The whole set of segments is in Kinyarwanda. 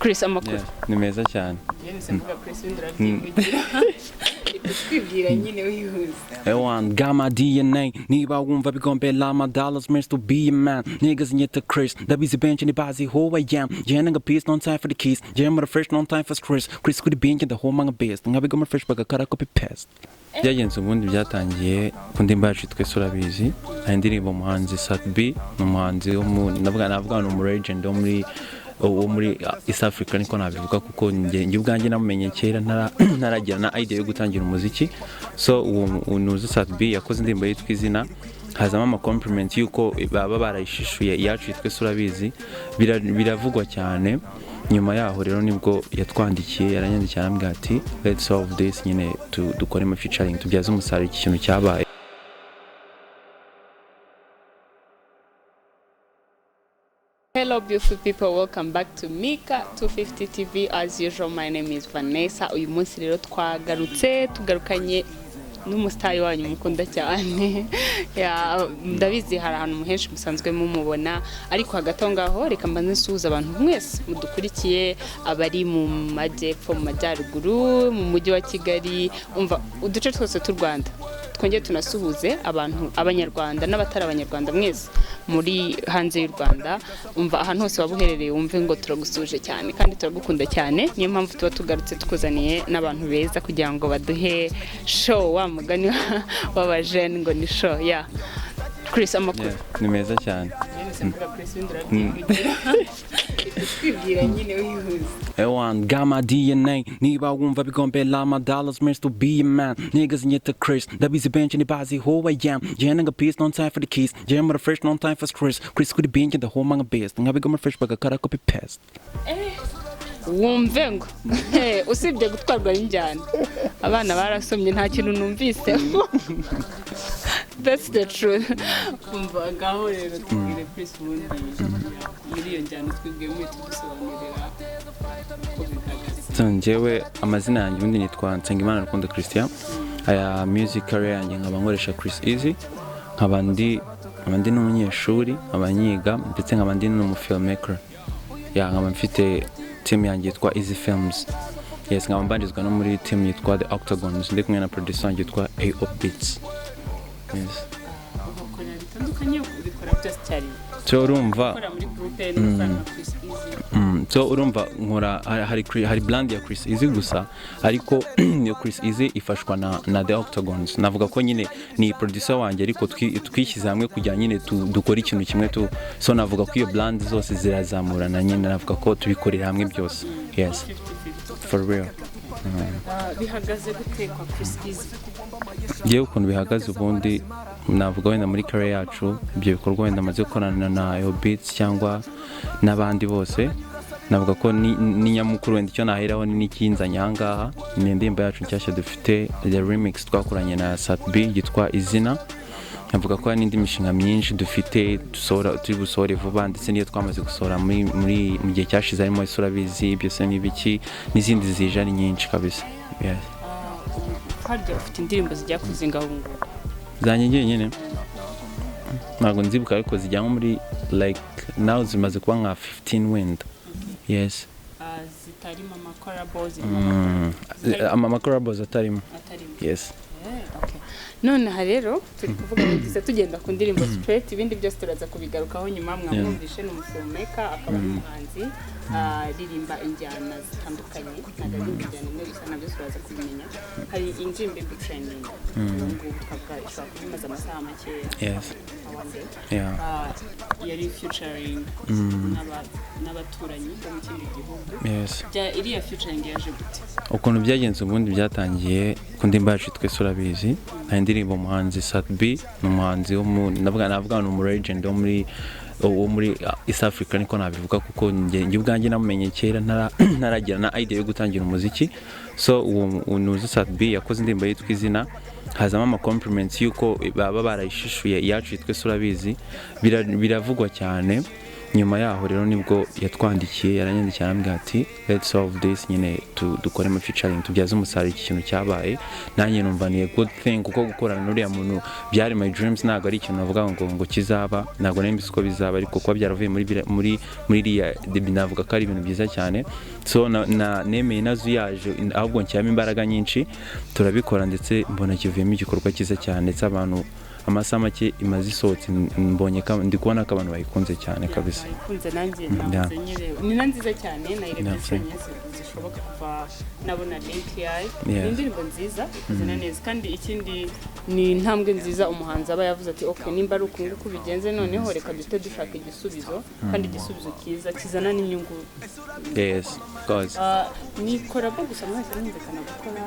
Chris amakuru ni meza cyane. Yense mvuga Chris w'indrabyivugira. Twibwira nyine wihuza. Ewan Gamma DNA niba wumva bigombela ama dollars means to be a man. Niggas nyita Chris ndabizi bench ni bazi who I am. Jenga peace no time for the keys. Jemma fresh no time for Chris. Chris kuri bench the whole manga best. Ngabigoma fresh bagakara copy paste. Byagenze ubundi byatangiye kundi mbacu twese urabizi. Indirimbo muhanzi Sat B n'umuhanzi wo navuga no mu legend wo muri East Africa niko nabivuga kuko njye ubwanjye namumenye kera ntaragira na idea yo gutangira umuziki. So unuzi Sat B yakoze indirimbo yitwa Izina hazamo ama compliment yuko baba barayishishuye yacu twese urabizi biravugwa cyane. Nyuma yaho rero nibwo yatwandikiye yaranyandikiye arambwira ati let's solve this nyine dukore mu featuring tubyaze umusaruro iki kintu cyabaye. Hello beautiful people, welcome back to Mika 250 TV. As usual, my name is Vanessa. Uyu munsi rero tugarukanye n'umusitari wanyu mukunda cyane. Ndabizi hari ahantu muhenshi musanzwe mumubona, ariko hagati aho ngaho reka mbanze nsuhuza abantu mwese mudukurikiye, abari mu majyepfo, mu majyaruguru, mu mujyi wa Kigali, umva uduce twose tw'u Rwanda. Twongeye tunasuhuze abantu abanyarwanda n'abatari abanyarwanda mwese muri hanze y'u Rwanda. Umva ahantu hose wabuherereye wumve ngo turagusuje cyane kandi turagukunda cyane. Niyo mpamvu tuba tugarutse tukuzaniye n'abantu beza kugira ngo baduhe show, wa mugani w'abajene ngo ni show. Chris amakuru ni meza cyane. Yense mvuga Chris w'indrabyivugira. Twibwira nyine wihuza. Ewan Gamma DNA niba wumva bigombela ama dollars means to be a man. Niggas nyita Chris ndabizi bench ni bazi who I am. Jenga peace no time for the keys. Jemma fresh no time for Chris. Chris kuri bench the whole manga best. Ngabigoma fresh bagakara copy paste. Wumve ngo usibye gutwarwa n'injyana abana barasomye nta kintu numvise. That's the truth. Umva gaho rero tubwire Chris wundi muri iyo njyana twibwiye mu tudusobanurira ko bihagaze. Njyewe amazina yanjye ubundi nitwa Nsengimana Rukundo Christian. Aya music career yanjye nkaba nkoresha Chris Easy. Nkaba ndi n'umunyeshuri abanyiga ndetse nkaba ndi n'umufilmmaker. Nkaba mfite team yanjye yitwa Easy Films. Yes, nkaba mbanjizwa no muri team yitwa The Octagons ndi kumwe na producer wanjye yitwa AO Beats. Yes. Ukora bitandukanye ubikora byose cyari. So urumva ukora muri group n'ufana Chris Easy. So urumva nkora hari brand ya Chris Easy gusa ariko iyo Chris Easy ifashwa na The Octagons. Navuga ko nyine ni producer wanjye ariko twishyize hamwe kugira nyine dukora ikintu kimwe so navuga ko iyo brand zose zirazamurana nyine navuga ko tubikorera hamwe byose. Yes. For real. Bihagaze gutekwa Chris Easy. Yewe ukuntu bihagaze ubundi navuga wenda muri career yacu ibyo bikorwa wenda amaze gukorana na AO Beats cyangwa n'abandi bose navuga ko ni nyamukuru wenda icyo naheraho n'ikinzanya ahangaha ni indirimbo yacu nshyashya dufite the remix twakoranye na Sat B yitwa Izina. Navuga ko n'indi mishinga myinshi dufite turi busohore vuba ndetse niyo twamaze gusohora muri mu gihe cyashize harimo isurabizi byose n'ibiki n'izindi zije ari nyinshi kabisa. Yes. Harya ufite indirimbo zijya kuzinga aho ngo zanjye nyine ntabwo nzibuka ariko zijyamo muri like now zimaze kuba nka 15 wenda. Yes. Zitarimo amakorabos amakorabos atarimo. Yes. Okay. None rero turi kuvuga ngize tugenda ku ndirimbo straight ibindi byose turaza kubigarukaho nyuma mwamwumvishe n'umufilmmaker akaba n'umuhanzi ririmba injyana zitandukanye nagarimba injyana imwe gusa nabyo turaza kubimenya. Hari injimbe training ngo twabwa ishaka kumaza amasaha make. Yes. Yari featuring n'abaturanyi bo mu kindi gihugu. Yes. Iriya featuring yaje gute? Ukuntu byagenze ubundi byatangiye kundi mbacu twese urabizi. Indirimbo muhanzi Sat B n'umuhanzi wo navuga no mu legend wo muri East Africa niko nabivuga kuko njye ubwanjye namumenye kera ntaragira na idea yo gutangira umuziki. So unuzi Sat B yakoze indirimbo yitwa Izina hazamo ama compliments yuko baba barayishishuye yacu twese urabizi biravugwa cyane. nyuma yaho rero nibwo yatwandikiye yaranyandikiye arambwira ati let's solve this nyine dukore mu featuring tubyaze umusaruro iki kintu cyabaye nanjye numva ni a good thing kuko gukorana n'uriya muntu byari my dreams ntabwo ari ikintu navuga ngo kizaba ntabwo nari mbisi ko bizaba ariko kuba byaravuye muri iriya debi navuga ko ari ibintu byiza cyane so nemeye nazo yaje ahubwo nshyiramo imbaraga nyinshi turabikora ndetse mbona kivuyemo igikorwa cyiza cyane ndetse abantu amasaha make imaze isohotse mbonye ndi kubona ko abantu bayikunze cyane kabisa bayikunze nanjye navuze nyine ni nziza cyane nayirebye zishoboka kuva nabona link yayo ni indirimbo nziza izina neza kandi ikindi ni intambwe nziza umuhanzi aba yavuze ati okay nimba ari uku nguku bigenze noneho reka duhite dushaka igisubizo kandi igisubizo kiza kizana n'inyungu yes cause ni korabo gusa mwese mwumvikana gukora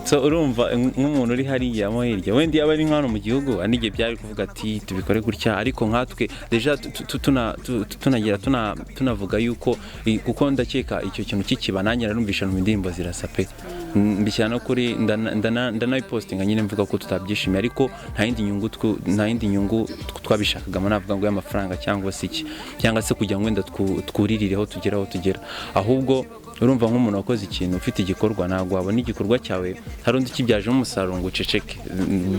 so urumva nk'umuntu uri hariya mo hirya wenda yaba ari nk'hano mu gihugu anige byari kuvuga ati tubikore gutya ariko nkatwe deja tunagira tunavuga yuko kuko ndakeka icyo kintu kikiba nanjye narumvisha mu indirimbo zirasa pe mbishyira no kuri ndanayipostinga nyine mvuga ko tutabyishimiye ariko nta yindi nyungu twabishakagamo navuga ngo y'amafaranga cyangwa se iki cyangwa se kugira ngo wenda twuririreho tugeraho tugera ahubwo urumva nk'umuntu wakoze ikintu ufite igikorwa ntabwo wabona igikorwa cyawe hari undi kibyajemo umusaruro ngo uceceke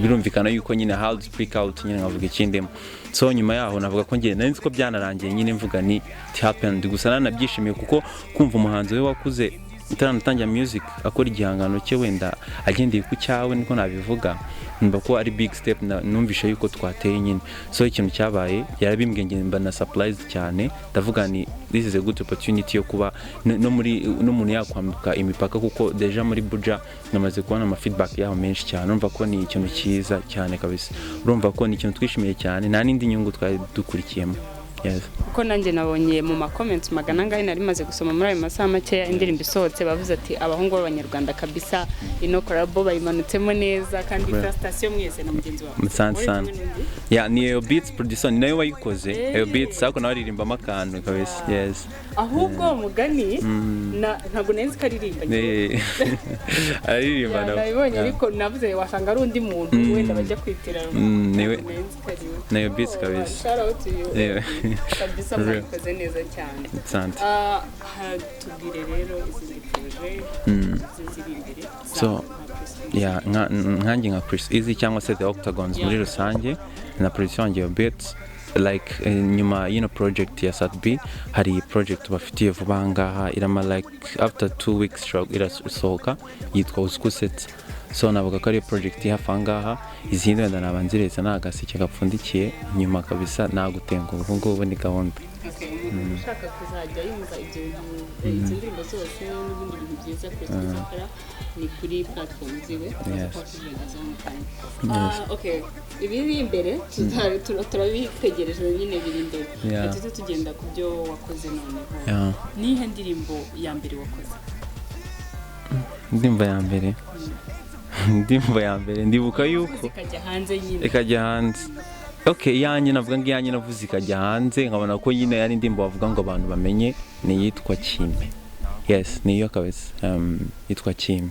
birumvikana yuko nyine how to speak out nyine nkavuga ikindemo so nyuma yaho navuga ko ngiye nari ko byanarangiye nyine mvuga ni it happened gusa nanabyishimiye kuko kumva umuhanzi we wakuze utanatangira music akora igihangano cye wenda agendeye ku cyawe niko nabivuga mba ko ari big step numvisha yuko twateye nyine so ikintu cyabaye yarabimbwiye nge mba na surprise cyane ndavuga ni this is a good opportunity yo kuba no muntu yakwambuka imipaka kuko deja muri Buja namaze kubona ama feedback yaho menshi cyane urumva ko ni ikintu cyiza cyane kabisa urumva ko ni ikintu twishimiye cyane nta n'indi nyungu twari dukurikiyemo kuko nanjye nabonye mu ma comments magana ngahe nari maze gusoma muri ayo masaha make indirimbo isohotse bavuze ati abahungu b'abanyarwanda kabisa ino collabo bayimanutsemo neza kandi frustration mwese na mugenzi wawe Sansan ni Eyo Beats producer ni nayo wayikoze Eyo Beats ako nawe aririmbamo akantu kabisa yes ahubwo mugani ntabwo nenzi karirimba aririmba nabibonye ariko navuze wasanga ari undi muntu wenda bajya kwitirana niwe Eyo Beats kabisa shout out to you kabisa mwikoze neza cyane tubwire rero izi projet ziri imbere so nkanjye nka Chris Easy cyangwa se The Octagons muri rusange na producer wanjye Eyo Beats like nyuma project ya Satb hari project bafitiye vuba ngaha irama like after 2 weeks irasohoka yitwa Uskuset so navuga ko ari project yafangaha izindi wenda nabanzireza nagaseke gapfundikiye nyuma kabisa nagutenga ubu ni gahunda ushaka kuzajya yumva ibyo ndirimbo zose n'ibindi bintu byiza kuzakora ni kuri platform ziwe okay ibiri imbere turabitegereje nyine biri imbere tuze tugenda ku byo wakoze noneho nihe ndirimbo ya mbere wakoze ndimva ya mbere ndibuka yuko ikajya hanze okay yanjye navuga ngo yanjye navuze ikajya hanze nkabona ko nyine yari ndimbo bavuga ngo abantu bamenye ni yitwa Kime yes niyo kabisa yitwa Kime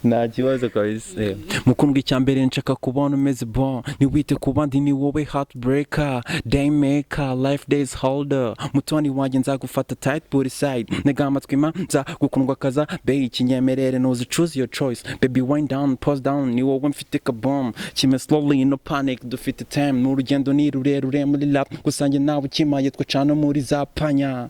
nta kibazo kabisa mukundwa icyambere nshaka kubona umeze bon niwite ku bandi ni wowe heartbreaker daymaker life days holder mutoni wanjye nzagufata tight body side nega amatwi ma nzagukundwa kaza be ikinyemerere nozi choose your choice baby wind down pause down ni wowe mfite ka bomb Kime slowly no panic dufite time n'urugendo ni rurerure muri lap gusange nawe kimaye twacana muri zapanya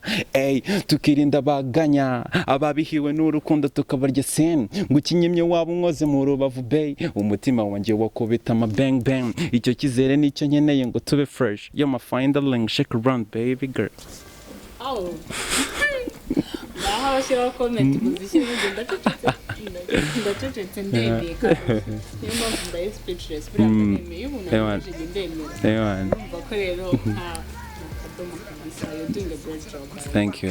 tukirinda baganya ababihiwe n'urukundo tukabarya sen kinyemye waba unkoze mu Rubavu Bay umutima wanjye wakubita ama bang bang icyo kizere nicyo nkeneye ngo tube fresh yo my find the link shake around baby girl naho shira comment muzishyire ndacecetse ndemeye niyo mpamvu ndaye speechless buriya ndemeye umuntu aje ndemera umva ko rero you're doing a great job. Thank you.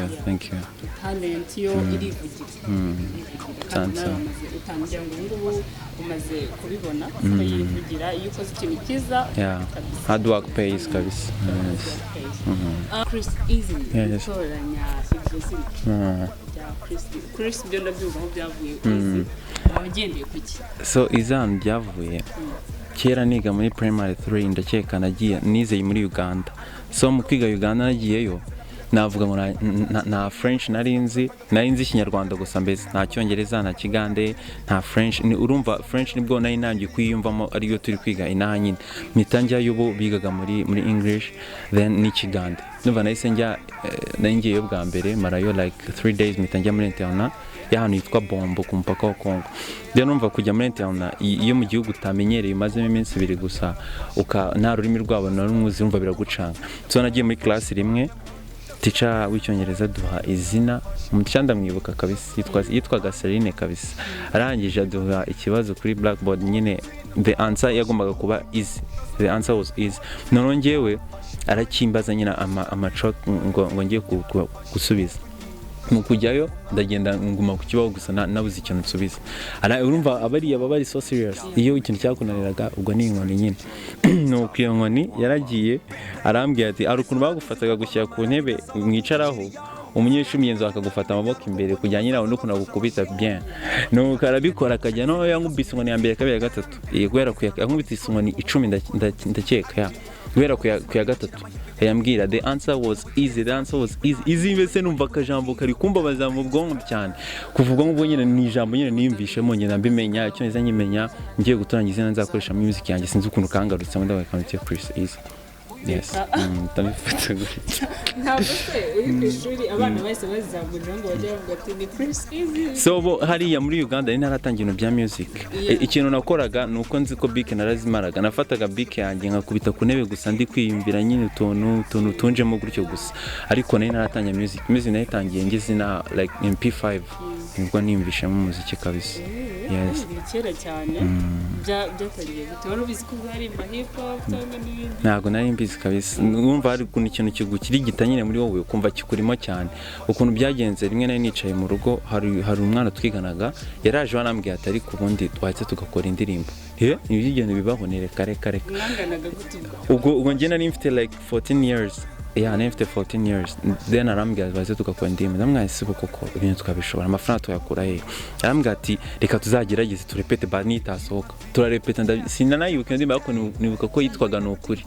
Talent yo irivugira. Utangira ngo umaze kubibona ko yivugira iyo ukoze ikintu cyiza. Hard work pays kabisa. Chris Easy. Toranya ibyo Chris byo ndabyumva aho byavuye Easy. Wagendeye kuki? So izan byavuye kera niga muri primary 3 ndakeka nagiye nizeye muri Uganda, so mu kwiga Uganda nagiyeyo navuga ngo na French nari nzi Ikinyarwanda gusa, mbese nta Cyongereza nta Kigande nta French. Urumva French nibwo nari nangiye kwiyumvamo ariyo turi kwiga inaha nyine, mpita njyayo bo bigaga muri English then n'Ikigande. Numva nahise ngiyeyo bwa mbere marayo like 3 days, mpita njya muri interna y'ahantu yitwa Bombo ku mupaka wa Congo. Rero numva kujya muri interna iyo mu gihugu utamenyereye umazemo iminsi 2 gusa nta rurimi rwabo na rumwe uzi, urumva biragucanga. So nagiye muri class rimwe, teacher w'icyongereza duha izina, umucyanda mwibuka kabisa, yitwaga Celine kabisa. Arangije aduha ikibazo kuri blackboard nyine, the answer yagombaga kuba easy, the answer was easy. None ngewe arakimbaza nyina amaco ngo ngiye gusubiza. Mu kujyayo ndagenda nguma ku kibaho gusa nabuze ikintu nsubiza. Urumva abari bari so serious, iyo ikintu cyakunaniraga ubwo ni inkoni nyine. No kwiyo nkoni yaragiye arambwiye ati ari ukuntu bagufataga gushyira ku ntebe mwicaraho, umunyeshuri mugenzi akagufata amaboko imbere kujyanye nawe no kunagukubita bien. No karabikora akajya no yankubise inkoni ya mbere kabiri ya gatatu, guhera ku yankubise inkoni 10 ndakeka guhera ku ya gatatu. Yambwira the answer was easy, mbese numva akajambo kari kumbabaza mu bwonko cyane, kuvuga ngo nyine ni ijambo nyine niyumvishemo nyine mbimenya Icyongereza nyimenya, ngiye gutorangiza izina nzakoresha mu music yanjye, sinzi ukuntu kangarutse ngo ndabakantiye Chris Easy. Yes. Ndabifata gutya. Ntabwo se uri ku ishuri abana bahise bazamurira ngo bajye bavuga ati ni Chris Easy. So hariya muri Uganda ni naratangiye ibintu bya music. Ikintu nakoraga nuko nzi ko beat narazimaraga, nafataga beat yanjye nkakubita ku ntebe gusa ndi kwiyumvira nyine utuntu tunjemo gutyo gusa. Ariko nari naratangiye music nayitangiye ngeze na like MP5 nibwo niyumvishamo umuziki kabisa. Yes. Kera cyane byatangiye gute? Wari ubizi ko hari hip hop cyangwa n'ibindi? Ntabwo nari mbizi kabisa. Numva hari ikintu kigukirigita nyine muri wowe ukumva kikurimo cyane. Ukuntu byagenze rimwe nari nicaye mu rugo, hari umwana twiganaga yaraje wanambwiye ati ariko ubundi twahise tugakora indirimbo. Ibi bigenda bibaho nereka reka. Mwanganaga gute? Ubwo njye nari mfite like 14 years. Nari mfite 14 years. Then arambwira bahise tugakora indirimbo. Ndamwahise koko ibintu twabishobora, amafaranga tuyakura he. Arambwira ati reka tuzagerageze turepete bani itasohoka. Turarepeta sinanayibuka indirimbo ariko nibuka ko yitwaga n'ukuri.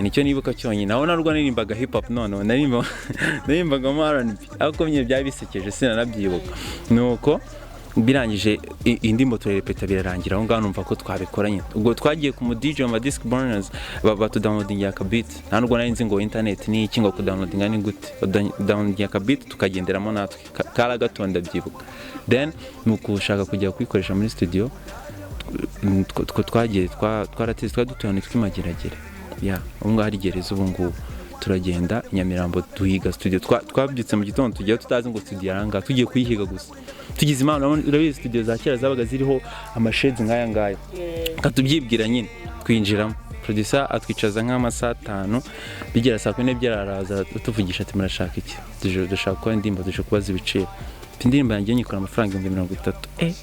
Nicyo nibuka cyonyine. Naho narwo naririmbaga hip hop none narimbaga mu R&B. Ariko nyine byari bisekeje sinanabyibuka. Nuko birangije indimbo turerepeta birarangira aho ngaho numva ko twabikoranye. Ubwo twagiye ku mu DJ wa disc burners batudownloadinga akabit, nta nubwo nari nzi ngo internet ni iki ngo kudownloadinga ni gute, downloadinga akabit tukagenderamo natwe kara gatonda byibuka. Then nukushaka kujya kwikoresha muri studio twagiye twarateze twadutuyane twimageragere ubwo hari gereza ubu ngubu turagenda Nyamirambo duhiga studio. Twabyutse mu gitondo tugiye tutazi ngo studio aranga, tugiye kuyihiga gusa. Tugize imana urabizi studio za kera zabaga ziriho amasheds nkaya ngaya, katubyibwira nyine twinjiramo. Producer atwicaza nk'amasaha 5 bigera saa 4 byaraza tuvugisha ati murashaka iki, dushaka ko indimbo kubaza ibiciro. Indimbo yanjye nyikora amafaranga 30.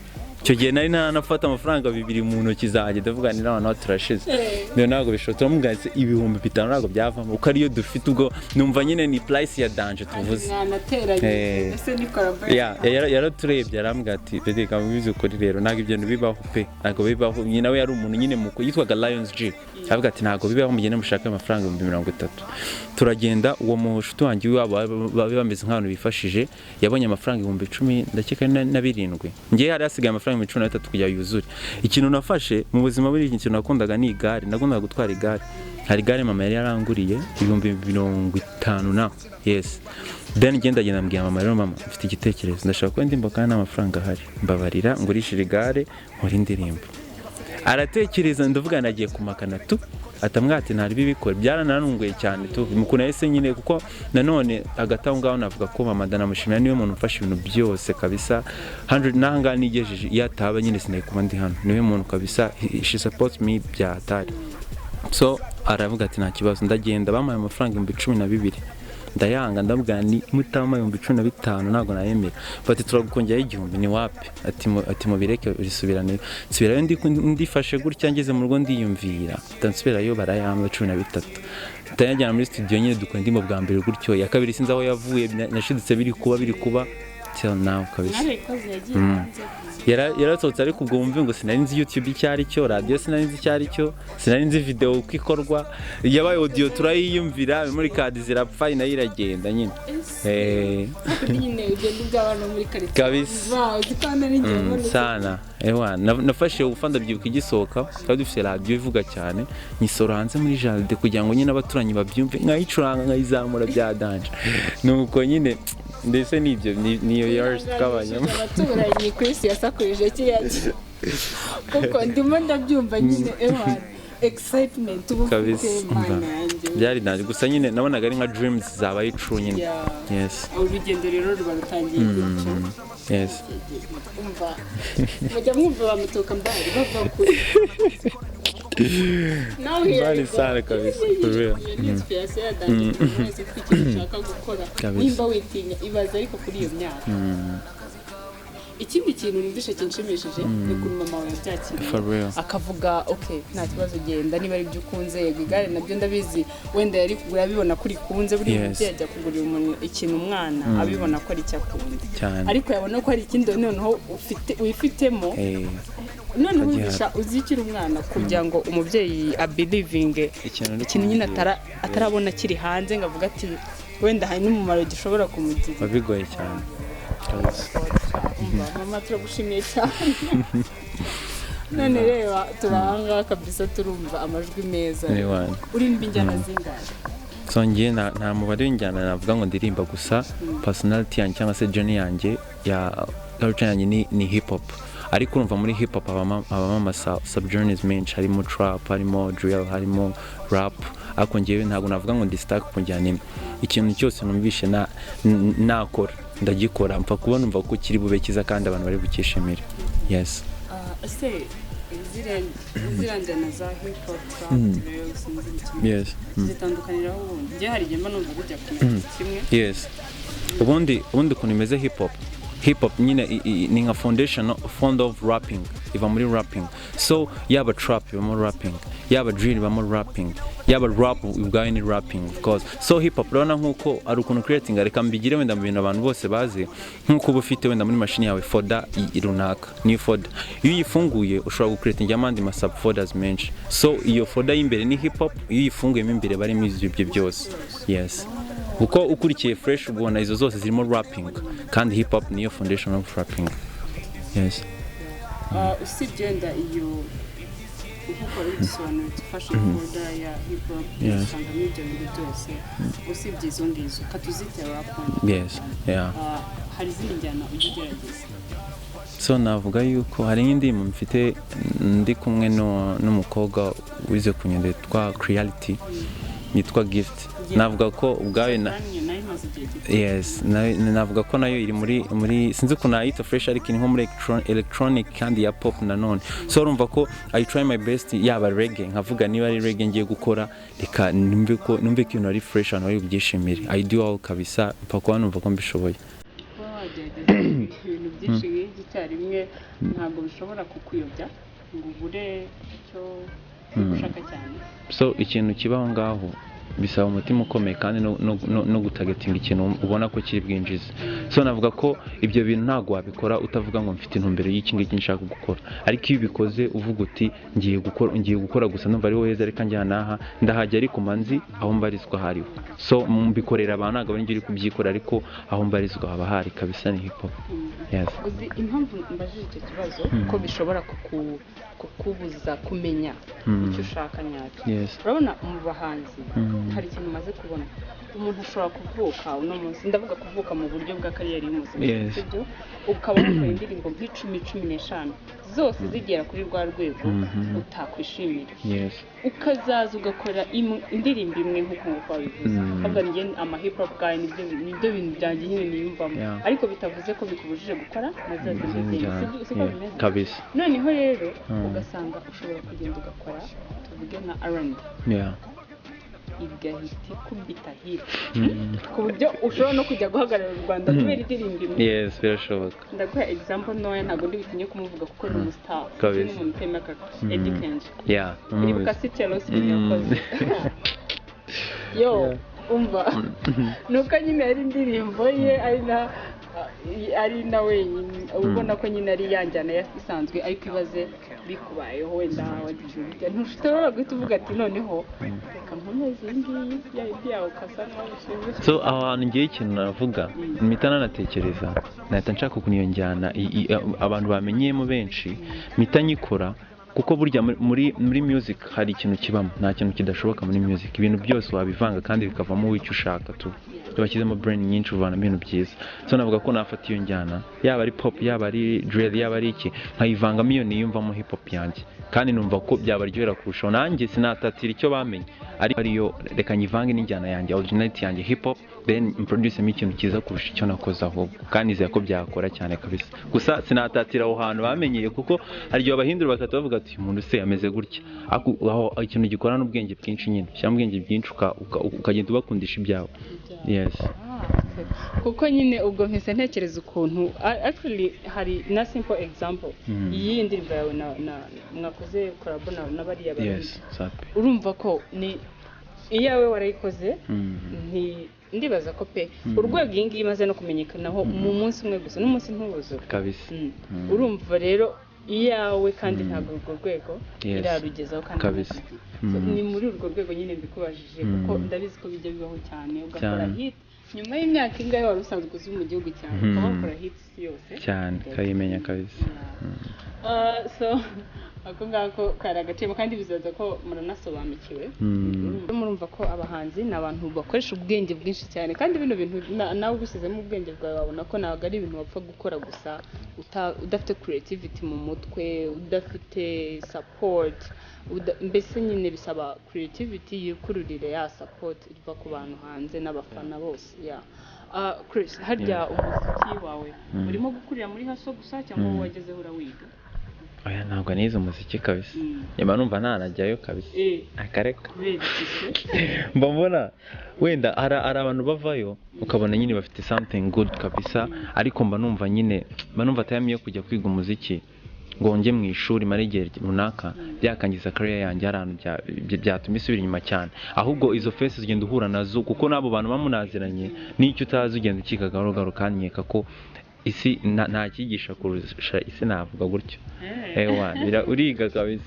Icyo gihe nari nafata amafaranga 2 mu ntoki zanjye ndavuganira abantu turashize. Niyo ntago bishobora mugaze 5,000 ntago byavamo uko ariyo dufite. Ubwo numva nyine ni price ya danger tuvuze. Ese nikora yaraturebye arambwira ati bedeka mubizi ukuri rero ntago ibyo bibaho pe, ntago bibaho. Nyina we yari umuntu nyine muko yitwaga Lions G, avuga ati ntago bibaho mugende mushaka amafaranga 30,000. Turagenda uwo mushuti wanjye wabo bameze nk'abantu bifashije, yabonye amafaranga 10,000 ndakeka na 7. Ngiye hari asigaye amafaranga 13 kujya yuzure. Ikintu nafashe mu buzima buri ikintu nakundaga ni igare, nakundaga gutwara igare. Hari igare mama yari yaranguriye 50,000 na. Yes. Then ngenda mbwira mama rero mama mfite igitekerezo, ndashaka ko ndimbo kandi amafaranga ahari, mbabarira ngurishira igare muri indirimbo. Aratekereza ndavuga nagiye kumakana tu atamwate ntari bibikora, byarananunguye cyane tu mukuna ese nyine kuko nanone agataho ngaho navuga ko mama ndanamushimira niwe muntu ufasha ibintu byose kabisa 100 nanga nigejeje yataba nyine sinayikuba ndi hano, niwe muntu kabisa she supports me byatari. So aravuga ati nta kibazo, ndagenda bamaye amafaranga 12,000 ndayanga ndavuga ni mutama 15,000 ntago nayemera. Bati turagukongera 1,000 ni wapi, ati mu bireke risubirane. Nsubirayo ndifashe gutya ngeze mu rugo ndiyumvira tansubirayo barayamba 13. Ndayajyana muri studio nyine dukora ndimo bwa mbere gutyo, ya kabiri sinzi aho yavuye, nashidutse biri kuba till now kabisa narikoze yagiye hanze yarasohotse ariko ubwo wumve ngo sinari nzi YouTube icyo ari cyo radio sinari nzi icyo ari cyo sinari nzi video uko ikorwa yabaye audio turayiyumvira memory card zirapfa nayo iragenda nyine nyine ugenda ugabana muri karite kabisa zikana n'ingengo sana nafashe ufanda byibuka igisohoka kandi dufite radio ivuga cyane nyisoro hanze muri jardin kugira ngo nyine abaturanyi babyumve nkayicuranga nkayizamura bya danje nuko nyine ndetse nibyo niyo years twabanyemo abaturanyi Chris yasakurije kiriya kuko ndimo ndabyumva nyine excitement ubufite mana yanjye byari nanje gusa nyine nabonaga ari nka dreams zabaye true nyine yes urugendo rero ruba rutangiye gutyo yes umva mujya mwumva bamutoka mbari bava kuri Bali sana kabisa for real nimba witinya ibaza ariko kuri iyo myaka ikindi kintu numvishe kinshimishije ni kuri mama wawe yabyakiriye akavuga okay nta kibazo genda niba ari byo ukunze igare nabyo ndabizi wenda yari kugura abibona kuri kunze buri gihe ajya kugurira umuntu ikintu umwana abibona ko ari cyakunze ariko yabona ko ari ikindi noneho wifitemo none wumvisha uzikira umwana kugira ngo umubyeyi abelivinge ikintu nyine atarabona kiri hanze ngavuga ati wenda hari n'umumaro gishobora kumugirira bigoye cyane mama turagushimiye cyane none reba turahanga kabisa turumva amajwi meza urimba injyana zingahe songiye nta mubare w'injyana navuga ngo ndirimba gusa personality yanjye cyangwa se journey yanjye ya culture yanjye ni hip hop ariko urumva muri hip hop habamo ama subgenres menshi harimo trap harimo drill harimo rap ariko ngewe ntabwo navuga ngo ndi stack ku njyana imwe ikintu cyose numvishe nakora ndagikora mpfa kubona umva ko kiri bube kiza kandi abantu bari bukishimira yes ese zirangana za hip hop trap drill yes zitandukaniraho ubundi ngiye hari igenda numva kujya kumenya kimwe yes ubundi kuntu imeze hip hop nyine ni nka foundation fond of rapping iva muri rapping so yaba trap ibamo rapping yaba drill ibamo rapping yaba rap ubwayo ni rapping of course so hip hop rona nkuko ari ukuntu creating reka mbigire wenda mu bintu abantu bose bazi nkuko uba ufite wenda muri machine yawe folder runaka new folder iyo uyifunguye ushobora gucreating amandi ma sub folders menshi so iyo folder y'imbere ni hip hop iyo uyifunguyemo imbere bari mu ibyo byose yes uko ukurikiye fresh ubona izo zose zirimo rapping kandi hip hop niyo foundation of rapping yes usibye wenda iyo uko bisobanura fashion folder ya hip hop usanga n'ibyo bintu byose usibye izo ngizo katuzite rap yes hari izindi njyana ugerageza so navuga yuko hari indirimbo mfite ndi kumwe n'umukobwa wize kunyende twa creality yitwa gift navuga ko ubwawe yes navuga ko nayo iri muri sinzi ko nayita fresh ariko ni nko muri electronic kandi ya pop nanone so urumva ko I try my best yaba reggae nkavuga niba ari reggae ngiye gukora reka numve ko ibintu ari fresh abantu bari byishimire I do all kabisa mpaka numva ko mbishoboye ibintu byinshi icyarimwe ntabwo bishobora kukuyobya ngo ubure icyo ushaka cyane so ikintu kibaho ngaho bisaba umutima ukomeye kandi no gutagatinga ikintu ubona ko kiri bwinjize so navuga ko ibyo bintu ntago wabikora utavuga ngo mfite intumbero y'iki ngiki nshaka gukora ariko iyo ubikoze uvuga uti ngiye gukora gusa numva ari wowe reka njyana aha ndahajya ariko manzi aho mbarizwa hariho so mbikorera abantu ntabwo ari ngiye kubyikora ariko aho mbarizwa haba hari kabisa ni hip hop yes uzi impamvu mbajije icyo kibazo ko bishobora kukubuza kumenya icyo ushaka nyacyo urabona mu bahanzi hari ikintu umaze kubona umuntu ashobora kuvuka uno munsi ndavuga kuvuka mu buryo bwa kariyeri y'umuziki sibyo ukaba wakora indirimbo nk'10-15 zose zigera kuri rwa rwego utakwishimira ukazaza ugakora indirimbo imwe nk'uko wabivuze ahubwo njye ama hip hop guy nibyo bintu byanjye nyine niyumvamo ariko bitavuze ko bikubujije gukora nazo siko bimeze kabisa noneho rero ugasanga ushobora kugenda ugakora tuvuge nka R&B igahita ikubita hit ku buryo ushobora no kujya guhagarara u Rwanda kubera indirimbo imwe yes birashoboka ndaguha example ntoya ntabwo ndi butinye kumuvuga kuko ni umustar ni umuntu utemeka Eddie Kenji iribuka si Chelsea yakoze yo umva nuko nyine ari indirimbo ye ari na ari na wenyine ubona ko nyine ari yanjyana isanzwe ariko ibaze bikubayeho wenda ntushobora guhita uvuga ati noneho reka nkomeze iyi ngiyi yawe ukasa nk'aho so ahantu ngiye ikintu navuga mpita nanatekereza nahita nshaka ukuntu iyo njyana abantu bamenyemo benshi mpita nyikora kuko burya muri music hari ikintu kibamo nta kintu kidashoboka muri music ibintu byose wabivanga kandi bikavamo wicyo ushaka tu bashyizemo brain nyinshi uvana ibintu byiza so navuga ko nafata iyo njyana yaba ari pop yaba ari drill yaba ari iki nkayivangamo iyo niyumvamo hip hop yanjye kandi numva ko byabaryohera kurushaho nanjye sinatatira icyo bamenye ariko ariyo reka nyivange n'injyana yanjye originality yanjye hip hop then introducemo ikintu cyiza kurusha icyo nakoze ahubwo kandi nizeye ko byakora cyane kabisa gusa sinatatira aho hantu bamenyeye kuko hari igihe abahindura bakata bavuga ati umuntu se ameze gutya aho ikintu gikora n'ubwenge bwinshi nyine ushyiramo ubwenge bwinshi ukagenda ubakundisha ibyawe yes kuko nyine ubwo mpise ntekereza ukuntu actually hari na simple example iyi ndirimbo yawe mwakoze collabo n'abariya bari urumva ko ni iyawe warayikoze ndibaza ko pe urwego iyi ngiyi imaze no kumenyekanaho mu munsi umwe gusa n'umunsi ntubuzo kabisa urumva rero iyawe kandi ntabwo urwo rwego irarugezaho kandi ni muri urwo rwego nyine mbikubajije kuko ndabizi ko bijya bibaho cyane ugakora hit nyuma y'imyaka ingahe wari usanzwe uzi mu gihugu cyane ukaba wakora hit yose cyane kayimenya kabisa so ako ngako kari agaciro kandi bizaza ko muranasobanukiwe murumva ko abahanzi ni abantu bakoresha ubwenge bwinshi cyane kandi bino bintu nawe ubushyizemo ubwenge bwawe wabona ko ntabwo ari ibintu wapfa gukora gusa udafite creativity mu mutwe udafite support mbese nyine bisaba creativity yikururire ya support iva ku bantu hanze n'abafana bose Chris harya umuziki wawe urimo gukurira muri haso gusa cyangwa wagezeho urawiga oya ntabwo nize umuziki kabisa nyuma numva ntanajyayo kabisa akareka mbona wenda hari abantu bavayo ukabona nyine bafite something good kabisa ariko mba numva time yo kujya kwiga umuziki ngo njye mu ishuri mara igihe runaka byakangiza career yanjye ahantu byatuma isubira inyuma cyane ahubwo izo faces ugenda uhura nazo kuko nabo bantu bamunaziranye n'icyo utazi ugenda ukika gahoro kandi nkeka ko isi nta cyigisha kurusha isi navuga gutyo uriga kabisa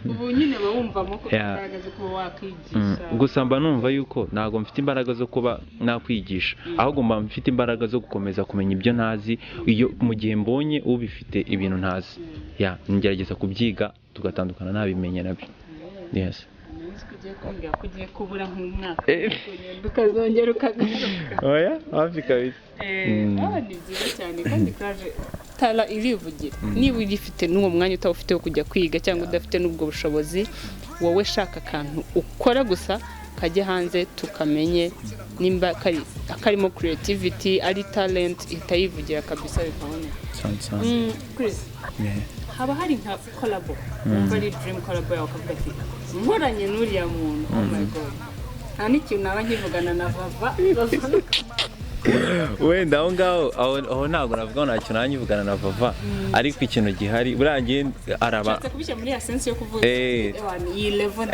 ubu nyine bawumvamo ko imbaraga zo kuba wakwigisha gusa mba numva yuko ntabwo mfite imbaraga zo kuba nakwigisha ahubwo mba mfite imbaraga zo gukomeza kumenya ibyo ntazi iyo mu gihe mbonye ubifite ibintu ntazi ngerageza kubyiga tugatandukana nabimenye nabyo yes kugiye kubura nk'umwaka ukazongera ukagaruka oya hafi kabisa ni byiza cyane kandi kaje tara irivugira niba urifite n'uwo mwanya utawufite wo kujya kwiga cyangwa udafite n'ubwo bushobozi wowe shaka akantu ukora gusa kajya hanze tukamenye nimba karimo creativity ari talent itayivugira kabisa bikaboneka Chris haba hari nka collabo umva ari dream collabo yawe ukavuga ati nkoranye n'uriya muntu oh my god nta n'ikintu naba nkivugana na Vava wenda aho ngaho aho ntabwo navuga nta kintu nanyivugana na Vava ariko ikintu gihari burangiye araba kubishyira muri essence yo kuvuga iyi level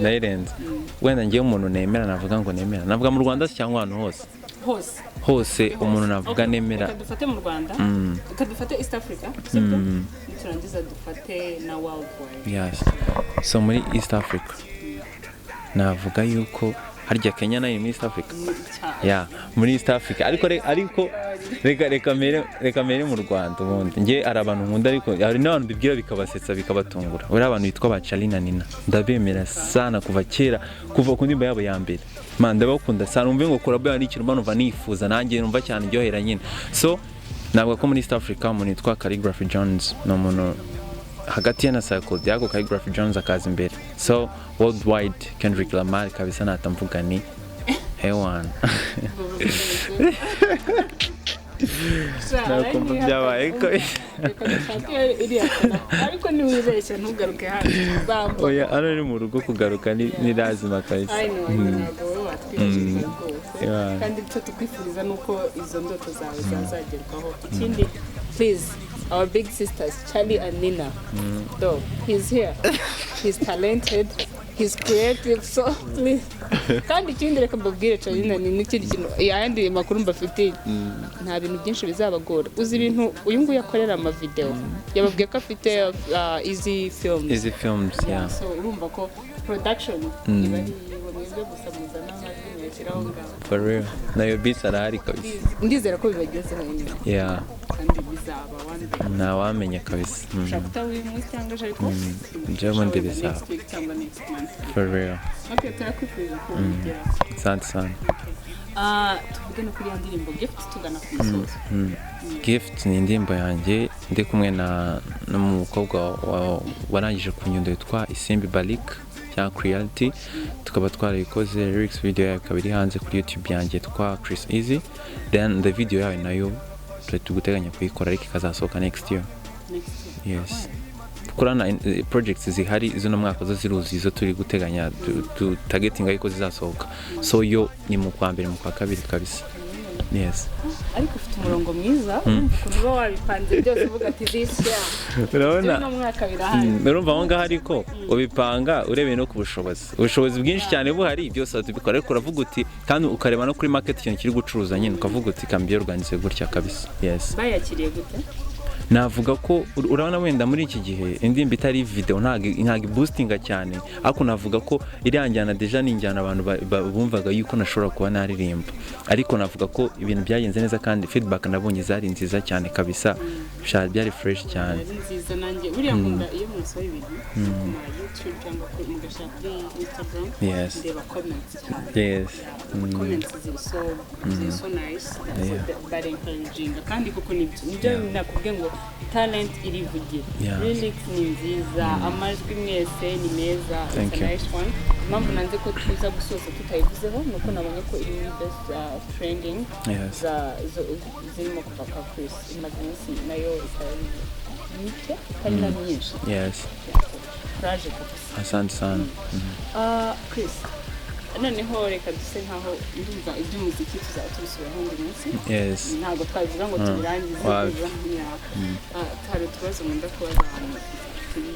nayirenze wenda ngiye umuntu nemera navuga ngo nemera navuga mu Rwanda cyangwa ahantu hose umuntu navuga nemera dufate mu Rwanda dufate East Africa sibyo turangiza dufate na worldwide yes so muri East Africa navuga yuko harya Kenya nayo muri East Africa muri East Africa ariko reka mere mu Rwanda ubundi ngiye ari abantu nkunda ariko hari n'abantu bibwira bikabasetsa bikabatungura uri abantu bitwa ba Charina Nina ndabemera sana kuva kera kuva ku ndimba yabo ya mbere ndabakunda sana umve ngo collabo ari ikintu numva nifuza nanjye numva cyane iryohera nyine so ntabwo ko muri East Africa umuntu yitwa Calligraphy Jones no muntu hagati na Circle yako Calligraphy Jones akaza imbere so worldwide Kendrick Lamar kabisa natamvuga ni hewan nakumva byabaye ko ariko ni wibeshya ntugaruke hano oya ari mu rugo kugaruka ni lazima kabisa kandi icyo tukwifuriza nuko izo ndoto zawe zazagerwaho ikindi please our big sisters Charlie and Nina though he's here he's talented he's creative so please kandi ikindi reka mbabwire cyane ni n'ikindi kintu yandi makuru mbafitiye nta bintu byinshi bizabagora uzi ibintu uyu nguyu akorera ama video yababwiye ko afite easy films yeah so urumva ko production iba ari mwebwe gusa muzana amajwi mwashyiraho ngaho for real nayo beats arahari kabisa ndizera ko bibagezeho nyine yeah kandi bizaba wandi ntawamenya kabisa chapter uyu munsi cyangwa ejo ariko njyewe ndi bizaba for real okay turakwifuriza ko ugera asante sana tuvuge no kuri ya ndirimbo gift tugana ku musozo gift ni indirimbo yanjye ndi kumwe n'umukobwa warangije ku nyundo yitwa Isimbi Balik cyangwa Reality tukaba twarayikoze lyrics video yayo ikaba iri hanze kuri YouTube yanjye twa Chris Easy then the video yayo nayo tuguteganya kuyikora ariko ikazasohoka next year yes kurana projects zihari zino mwaka zo ziruzi zo turi guteganya targeting ariko zizasohoka so yo ni mu kwa mbere mu kwa kabiri kabisa yes ariko ufite umurongo mwiza kuba wabipanze byose uvuga ati this year urabona no mwaka birahari urumva aho ngaho ariko ubipanga urebeye no ku bushobozi bwinshi cyane buhari byose tubikora ariko uravuga uti kandi ukareba no kuri market ikintu kiri gucuruza nyine ukavuga uti kambiye organize gutya kabisa yes bayakiriye gute navuga ko urabona wenda muri iki gihe indirimbo itari video ntago boostinga cyane ariko navuga ko iranjyana deja ninjyana abantu bumvaga yuko nashobora kuba naririmba ariko navuga ko ibintu byagenze neza kandi feedback nabonye zari nziza cyane kabisa byari fresh cyane nziza nanjye buriya nkunda iyo musohoye ibintu kuma YouTube cyangwa kuri mugashaka kuri Instagram ndeba comments cyane yes comments ziri so nice but encouraging kandi kuko nibyo nakubwiye ngo talent irivugira lyrics ni nziza amajwi mwese ni meza it's a nice one impamvu nanze ko tuza gusoza tutayivuzeho nuko nabonye ko iri muri best trending zirimo kuva kwa Chris imaze iminsi nayo ikaba kandi na myinshi yes courage kabisa asante sana Chris noneho reka duse nkaho ndumva iby'umuziki tuzatubisubiraho undi munsi ntabwo twabivuga ngo tubirangize hari utubazo nkunda kubaza abantu kuri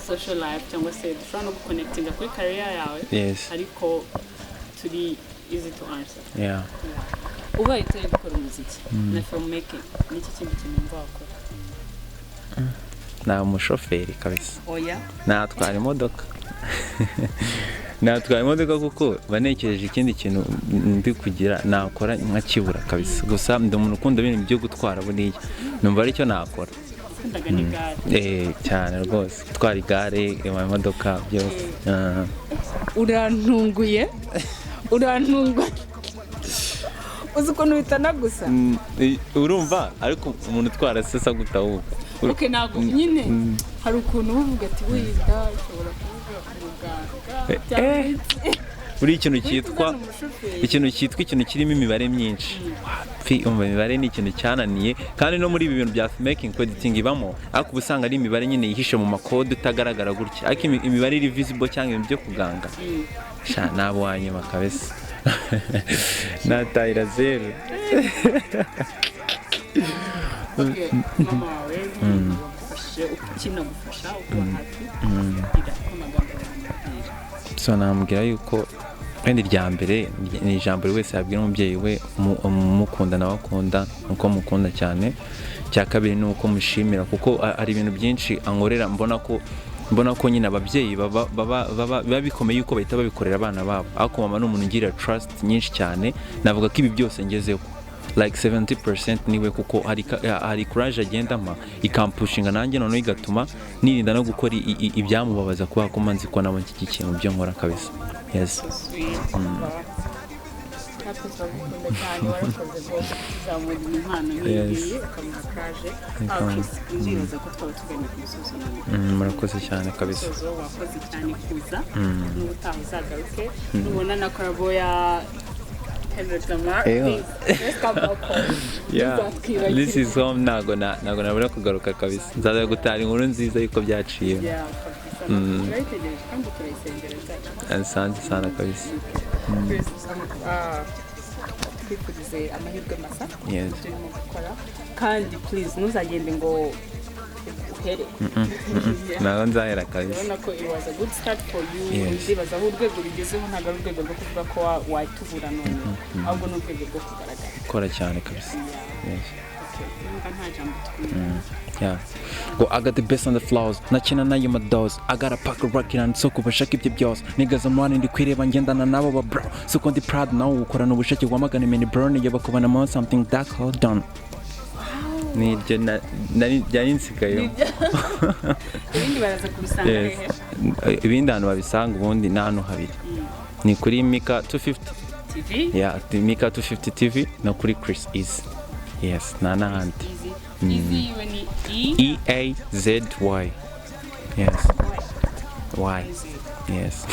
social life cyangwa se dushobora no guconnectinga kuri career yawe ariko turi easy to answer ubaye utari gukora umuziki na filmmaking n'iki kindi kintu wumva wakora na umushoferi kabisa oya natwara imodoka natwara imodoka kuko banekereje ikindi kintu ndi kugira nakora nkakibura kabisa gusa ndi umuntu ukunda ibintu byo gutwara buriya numva aricyo nakora cyane rwose gutwara igare imodoka byose urantunguye uzi ukuntu bitana gusa urumva ariko umuntu utwara sesa gutahuka okay ntabwo nyine hari ukuntu uvuga ati wenda ushobora kuvuga umuganga buri ikintu cyitwa ikintu kirimo imibare myinshi imibare ni ikintu cyananiye kandi no muri ibi bintu bya filmmaking editing ibamo ariko ubusanga ari imibare nyine yihishe mu makode utagaragara gutya ariko imibare iri visible cyangwa ibintu byo kuganga nabo wanyuma kabisa natayira zero mama wawe bagufashe ukina gufasha uko hafi so namubwira yuko kandi irya mbere ni ijambo wese yabwira umubyeyi we mukunda nawe akunda nuko mukunda cyane cya kabiri ni uko mushimira kuko ari ibintu byinshi ankorera mbona ko nyine ababyeyi baba bikomeye yuko bahita babikorera abana babo ariko mama ni umuntu ugira trust nyinshi cyane navuga ko ibi byose ngezeho like 70% niwe kuko hari courage agendama ikampushinga nanjye noneho igatuma nirinda no gukora ibyamubabaza kuba ko manzi ko nabo iki kintu byo nkora kabisa yes murakoze cyane kabisa wakoze cyane kuza n'ubutaha uzagaruke nubona na korabo ya Kendrick Lamar this is home ntago nabura kugaruka kabisa nzaza gutara inkuru nziza yuko byaciye asante sana kabisa twifurize amahirwe masa turimo gukora kandi please ntuzagende ngo ntabwo nzahera kabisa. urabona ko it was a good start for you. ndibaza aho urwego rugezeho ntabwo ari urwego rwo kuvuga ko wahitubura none ahubwo ni urwego rwo kugaragara gukora cyane kabisa. nta jambo Yeah. Go, I got the best on the flows. Nachina na yuma dose. I got a pack of rocket and so kubashaka ibyo byose. Niggas I'm running the kwireba ngendana nabo ba bro. So kondi proud now ukora n'ubushake wamagana many burn yaba kubana mo something that hold on. Ni je na byarinsigayo. ibindi baraza kubisanga hehe? Ibindi hano babisanga ubundi na hano habiri. Ni kuri Mika 250 TV? Yeah, the Mika 250 TV no kuri Chris Easy. Yes, nana hand. Easy when EAZY. Yes. Y. Yes.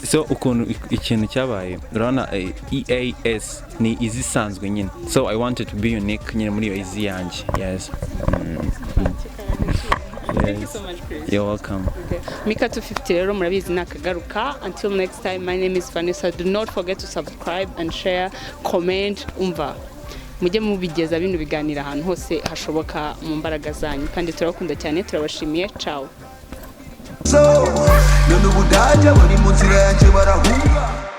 So ukuntu ikintu cyabaye urabona EAS ni izisanzwe nyine. So I wanted to be unique nyine muri iyo izi yanjye. Yes. Thank you so much, Chris. You're welcome. Mika 250 rero murabizi nakagaruka. Until next time, my name is Vanessa. Do not forget to subscribe and share, comment, umva. Mujye mubigeza bino biganira ahantu hose hashoboka mu mbaraga zanyu kandi turakunda cyane turabashimiye. Ciao. So none ubudajya bari mu nzira yanjye barahunga.